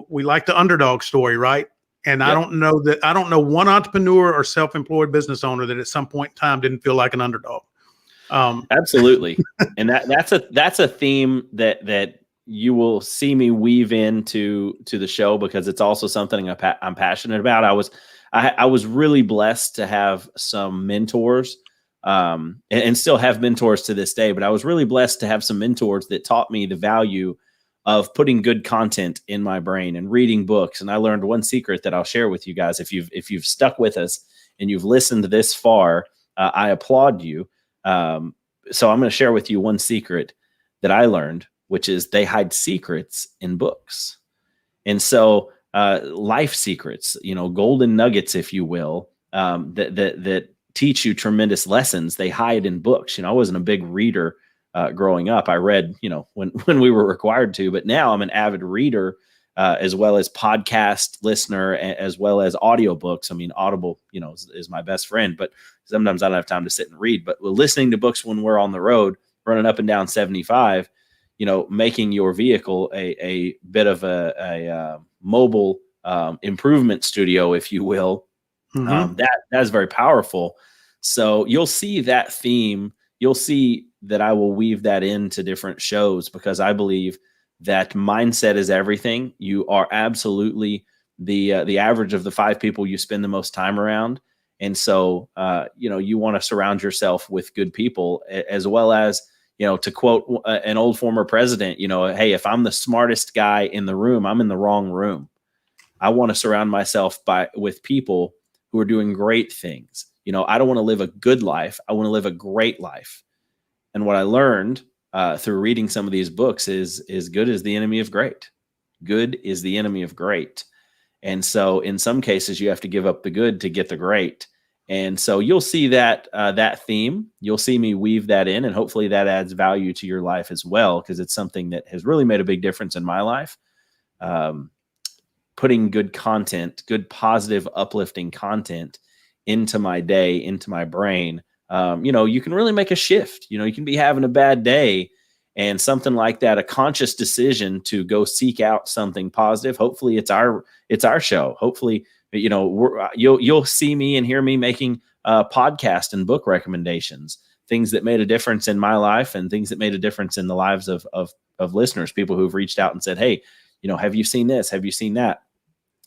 We like the underdog story, right? And I don't know one entrepreneur or self-employed business owner that at some point in time didn't feel like an underdog. Absolutely. And that's a theme that you will see me weave into the show because it's also something I'm passionate about. I was really blessed to have some mentors, and still have mentors to this day, but I was really blessed to have some mentors that taught me the value of putting good content in my brain and reading books. And I learned one secret that I'll share with you guys. If you've stuck with us and you've listened this far, I applaud you. So I'm going to share with you one secret that I learned, which is they hide secrets in books. And so life secrets, golden nuggets, if you will, that teach you tremendous lessons. They hide in books. I wasn't a big reader growing up. I read, when we were required to, but now I'm an avid reader, as well as podcast listener, as well as audiobooks. I mean, Audible, is my best friend, but sometimes I don't have time to sit and read. But listening to books when we're on the road, running up and down 75, making your vehicle a bit of a mobile improvement studio, if you will, that's very powerful. So you'll see that theme. You'll see that I will weave that into different shows, because I believe that mindset is everything. You are absolutely the average of the 5 people you spend the most time around. And so, you want to surround yourself with good people, as well as, to quote an old former president, hey, if I'm the smartest guy in the room, I'm in the wrong room. I want to surround myself with people who are doing great things. I don't want to live a good life. I want to live a great life. And what I learned through reading some of these books is good is the enemy of great. Good is the enemy of great. And so in some cases, you have to give up the good to get the great. And so you'll see that theme. You'll see me weave that in, and hopefully that adds value to your life as well, because it's something that has really made a big difference in my life. Putting good content, good, positive, uplifting content into my day, into my brain. You can really make a shift. You can be having a bad day, and something like that, a conscious decision to go seek out something positive. Hopefully it's our show. Hopefully, you'll see me and hear me making podcast and book recommendations, things that made a difference in my life and things that made a difference in the lives of listeners, people who've reached out and said, hey, have you seen this? Have you seen that?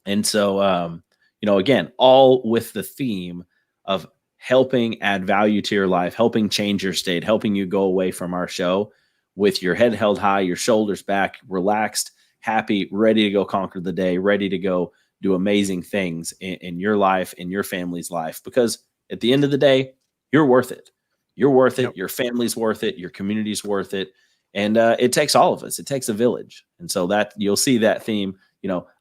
And so, again, all with the theme of helping add value to your life, helping change your state, helping you go away from our show with your head held high, your shoulders back, relaxed, happy, ready to go conquer the day, ready to go do amazing things in your life, in your family's life. Because at the end of the day, you're worth it. You're worth it. Yep. Your family's worth it. Your community's worth it. And it takes all of us. It takes a village. And so that you'll see that theme.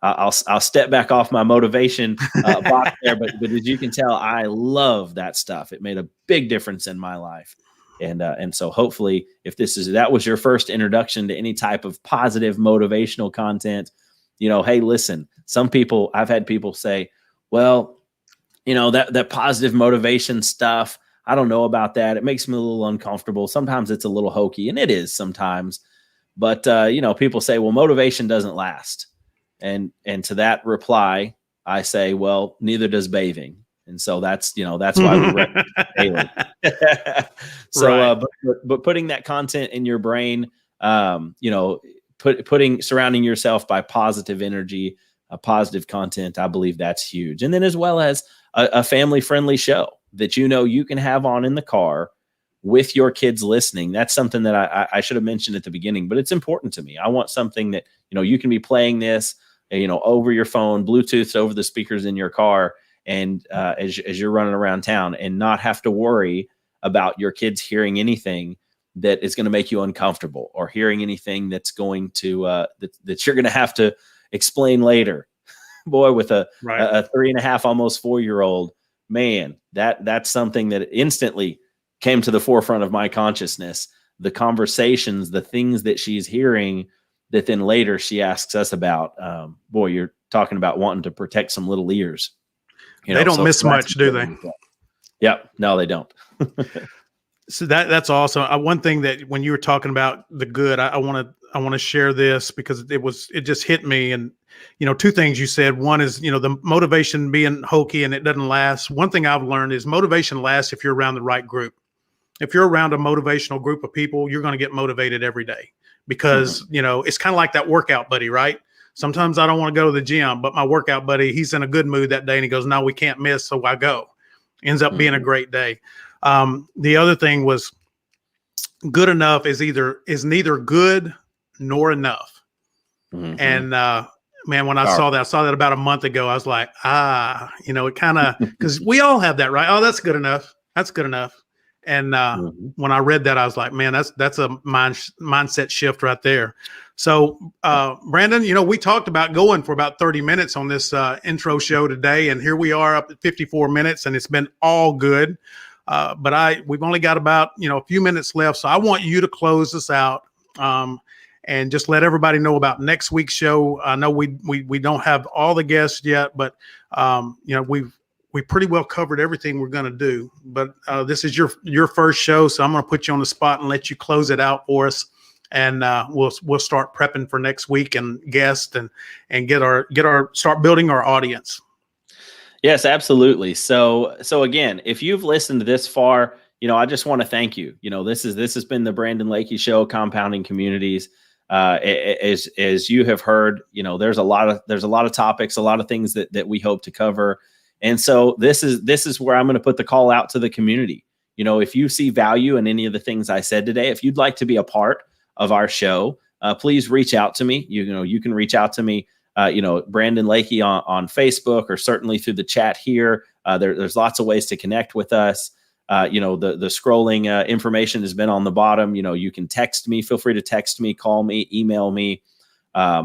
I'll step back off my motivation box there, but as you can tell, I love that stuff. It made a big difference in my life. And so hopefully if that was your first introduction to any type of positive motivational content, hey, listen, I've had people say, well, that positive motivation stuff, I don't know about that. It makes me a little uncomfortable. Sometimes it's a little hokey, and it is sometimes, but people say, well, motivation doesn't last. And to that reply, I say, well, neither does bathing. And so that's why we recommend daily. So, right. But putting that content in your brain, surrounding yourself by positive energy, positive content, I believe that's huge. And then as well as a family friendly show that, you can have on in the car with your kids listening. That's something that I should have mentioned at the beginning, but it's important to me. I want something that, you can be playing this, over your phone, Bluetooth over the speakers in your car. And as you're running around town, and not have to worry about your kids hearing anything that is going to make you uncomfortable, or hearing anything that's going to that you're going to have to explain later. Boy, with a 3.5, almost 4-year-old, man, that's something that instantly came to the forefront of my consciousness. The conversations, the things that she's hearing that then later she asks us about. Boy, you're talking about wanting to protect some little ears. They don't miss much, do they? Yep. No, they don't. So that's awesome. One thing that when you were talking about the good, I want to share this because it just hit me. And, 2 things you said. One is, the motivation being hokey and it doesn't last. One thing I've learned is motivation lasts if you're around the right group. If you're around a motivational group of people, you're going to get motivated every day because, it's kind of like that workout buddy, right? Sometimes I don't want to go to the gym, but my workout buddy, he's in a good mood that day and he goes, no, we can't miss. So I go. Ends up being a great day. The other thing was good enough is neither good nor enough. Mm-hmm. And, man, when I saw that about a month ago, I was like, it kind of, because we all have that, right? Oh, that's good enough. That's good enough. And Mhm. when I read that, I was like, man, that's a mindset shift right there. So, Brandon, we talked about going for about 30 minutes on this intro show today, and here we are up at 54 minutes, and it's been all good. But we've only got about a few minutes left, so I want you to close this out. And just let everybody know about next week's show. I know we don't have all the guests yet, but we pretty well covered everything we're going to do. But this is your first show, so I'm going to put you on the spot and let you close it out for us, and we'll start prepping for next week and guests and start building our audience. Yes, absolutely. So again, if you've listened this far, I just want to thank you. This has been the Brandon Lakey Show, Compounding Communities. As you have heard, there's a lot of topics, a lot of things that we hope to cover. And so this is where I'm going to put the call out to the community. If you see value in any of the things I said today, if you'd like to be a part of our show, please reach out to me. You can reach out to me, Brandon Lakey on Facebook, or certainly through the chat here. There's lots of ways to connect with us. The scrolling information has been on the bottom. You can text me. Feel free to text me, call me, email me.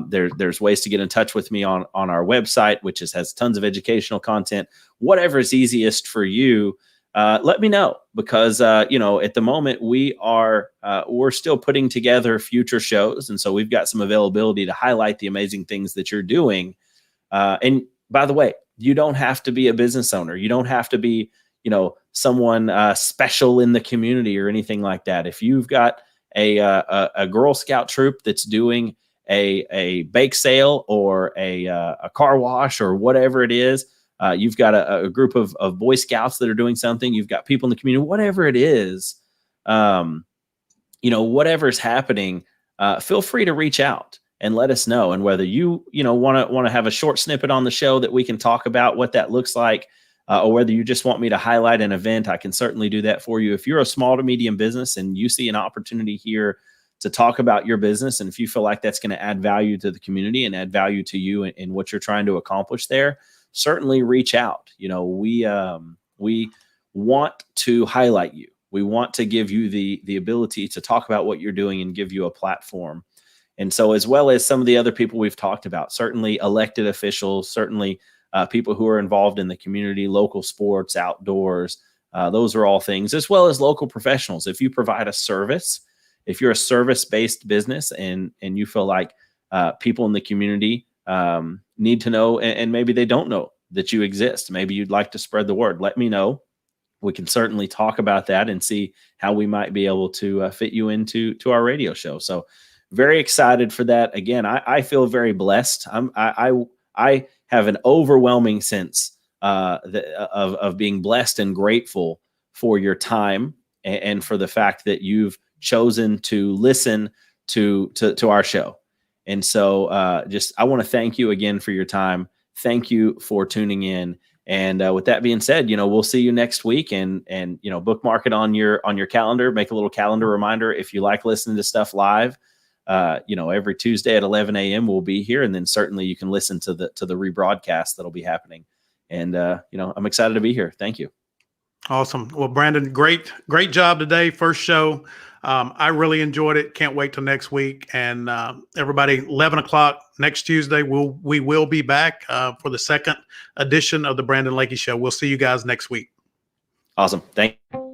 There's ways to get in touch with me on our website, which has tons of educational content. Whatever is easiest for you, let me know, because at the moment we're still putting together future shows, and so we've got some availability to highlight the amazing things that you're doing. And by the way, you don't have to be a business owner. You don't have to be someone special in the community or anything like that. If you've got a Girl Scout troop that's doing a bake sale or a car wash or whatever it is, you've got a group of Boy Scouts that are doing something, you've got people in the community, whatever it is, whatever's happening, feel free to reach out and let us know. And whether you want to have a short snippet on the show that we can talk about what that looks like, or whether you just want me to highlight an event, I can certainly do that for you. If you're a small to medium business and you see an opportunity here to talk about your business, and if you feel like that's going to add value to the community and add value to you in what you're trying to accomplish there, certainly reach out. We want to highlight you. We want to give you the ability to talk about what you're doing and give you a platform. And so, as well as some of the other people we've talked about, certainly elected officials, certainly people who are involved in the community, local sports, outdoors, those are all things, as well as local professionals. If you provide a service, if you're a service-based business and you feel like people in the community need to know, and maybe they don't know that you exist, maybe you'd like to spread the word, let me know. We can certainly talk about that and see how we might be able to fit you into our radio show. So very excited for that. Again, I feel very blessed. I have an overwhelming sense of being blessed and grateful for your time and for the fact that you've chosen to listen to our show. And so I want to thank you again for your time. Thank you for tuning in. And with that being said, we'll see you next week, and bookmark it on your calendar. Make a little calendar reminder if you like listening to stuff live. Every Tuesday at 11 a.m. we'll be here, and then certainly you can listen to the rebroadcast that'll be happening. And I'm excited to be here. Thank you. Awesome. Well, Brandon, great job today. First show. I really enjoyed it. Can't wait till next week. And everybody, 11 o'clock next Tuesday, we will be back for the second edition of the Brandon Lakey Show. We'll see you guys next week. Awesome. Thank you.